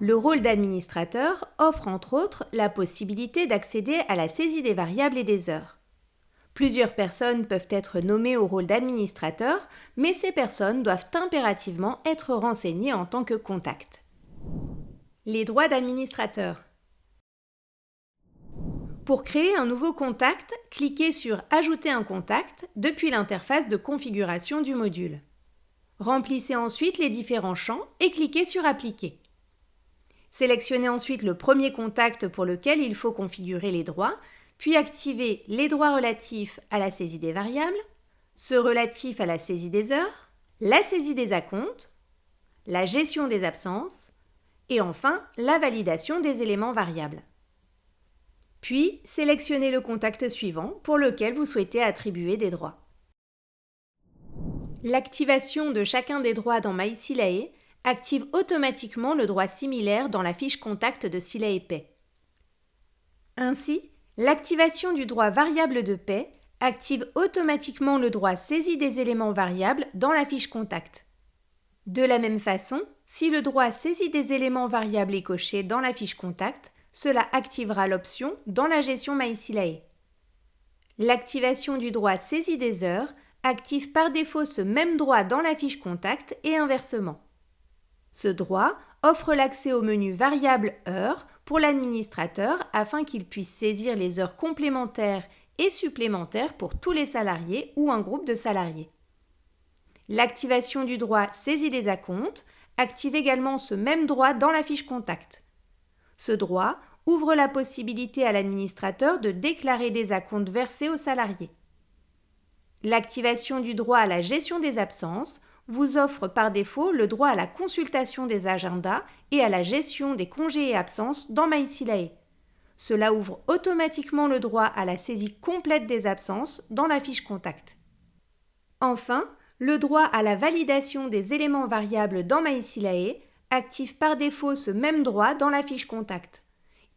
Le rôle d'administrateur offre entre autres la possibilité d'accéder à la saisie des variables et des heures. Plusieurs personnes peuvent être nommées au rôle d'administrateur, mais ces personnes doivent impérativement être renseignées en tant que contact. Les droits d'administrateur. Pour créer un nouveau contact, cliquez sur « Ajouter un contact » depuis l'interface de configuration du module. Remplissez ensuite les différents champs et cliquez sur « Appliquer ». Sélectionnez ensuite le premier contact pour lequel il faut configurer les droits, puis activez les droits relatifs à la saisie des variables, ceux relatifs à la saisie des heures, la saisie des acomptes, la gestion des absences et enfin la validation des éléments variables. Puis, sélectionnez le contact suivant pour lequel vous souhaitez attribuer des droits. L'activation de chacun des droits dans MySilae active automatiquement le droit similaire dans la fiche contact de SilaePay. Ainsi, l'activation du droit variable de paie active automatiquement le droit saisie des éléments variables dans la fiche contact. De la même façon, si le droit saisie des éléments variables est coché dans la fiche contact, cela activera l'option dans la gestion MySilae. L'activation du droit saisie des heures active par défaut ce même droit dans la fiche contact et inversement. Ce droit offre l'accès au menu variable heures pour l'administrateur afin qu'il puisse saisir les heures complémentaires et supplémentaires pour tous les salariés ou un groupe de salariés. L'activation du droit saisie des acomptes active également ce même droit dans la fiche contact. Ce droit ouvre la possibilité à l'administrateur de déclarer des acomptes versés aux salariés. L'activation du droit à la gestion des absences vous offre par défaut le droit à la consultation des agendas et à la gestion des congés et absences dans MySilae. Cela ouvre automatiquement le droit à la saisie complète des absences dans la fiche contact. Enfin, le droit à la validation des éléments variables dans MySilae active par défaut ce même droit dans la fiche contact.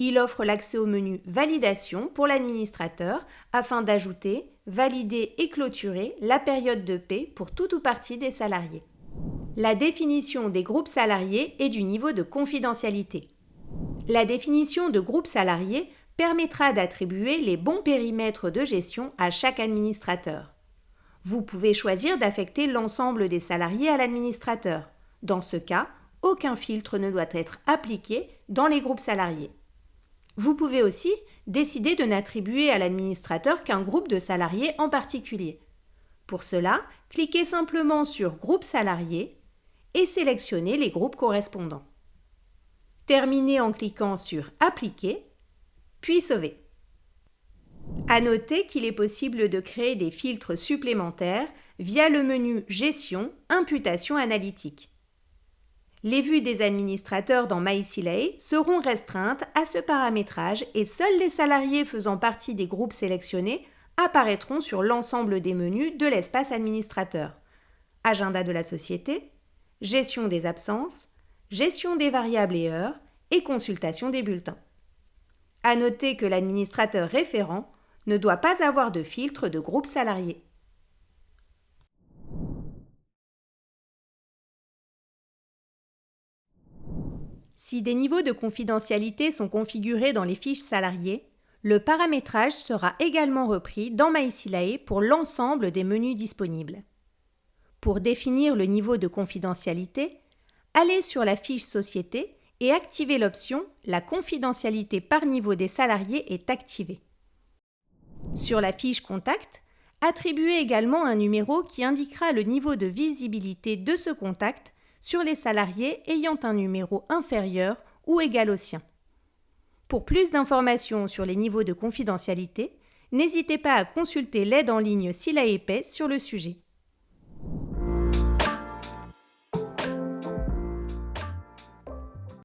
Il offre l'accès au menu Validation pour l'administrateur afin d'ajouter, valider et clôturer la période de paie pour tout ou partie des salariés. La définition des groupes salariés et du niveau de confidentialité. La définition de groupe salarié permettra d'attribuer les bons périmètres de gestion à chaque administrateur. Vous pouvez choisir d'affecter l'ensemble des salariés à l'administrateur. Dans ce cas, aucun filtre ne doit être appliqué dans les groupes salariés. Vous pouvez aussi décider de n'attribuer à l'administrateur qu'un groupe de salariés en particulier. Pour cela, cliquez simplement sur « Groupe salarié » et sélectionnez les groupes correspondants. Terminez en cliquant sur « Appliquer » puis « Sauver ». À noter qu'il est possible de créer des filtres supplémentaires via le menu « Gestion, imputation analytique ». Les vues des administrateurs dans MySilae seront restreintes à ce paramétrage et seuls les salariés faisant partie des groupes sélectionnés apparaîtront sur l'ensemble des menus de l'espace administrateur. Agenda de la société, gestion des absences, gestion des variables et heures et consultation des bulletins. À noter que l'administrateur référent ne doit pas avoir de filtre de groupe salarié. Si des niveaux de confidentialité sont configurés dans les fiches salariés, le paramétrage sera également repris dans MySilae pour l'ensemble des menus disponibles. Pour définir le niveau de confidentialité, allez sur la fiche Société et activez l'option « La confidentialité par niveau des salariés est activée ». Sur la fiche Contact, attribuez également un numéro qui indiquera le niveau de visibilité de ce contact sur les salariés ayant un numéro inférieur ou égal au sien. Pour plus d'informations sur les niveaux de confidentialité, n'hésitez pas à consulter l'aide en ligne SilaePay sur le sujet.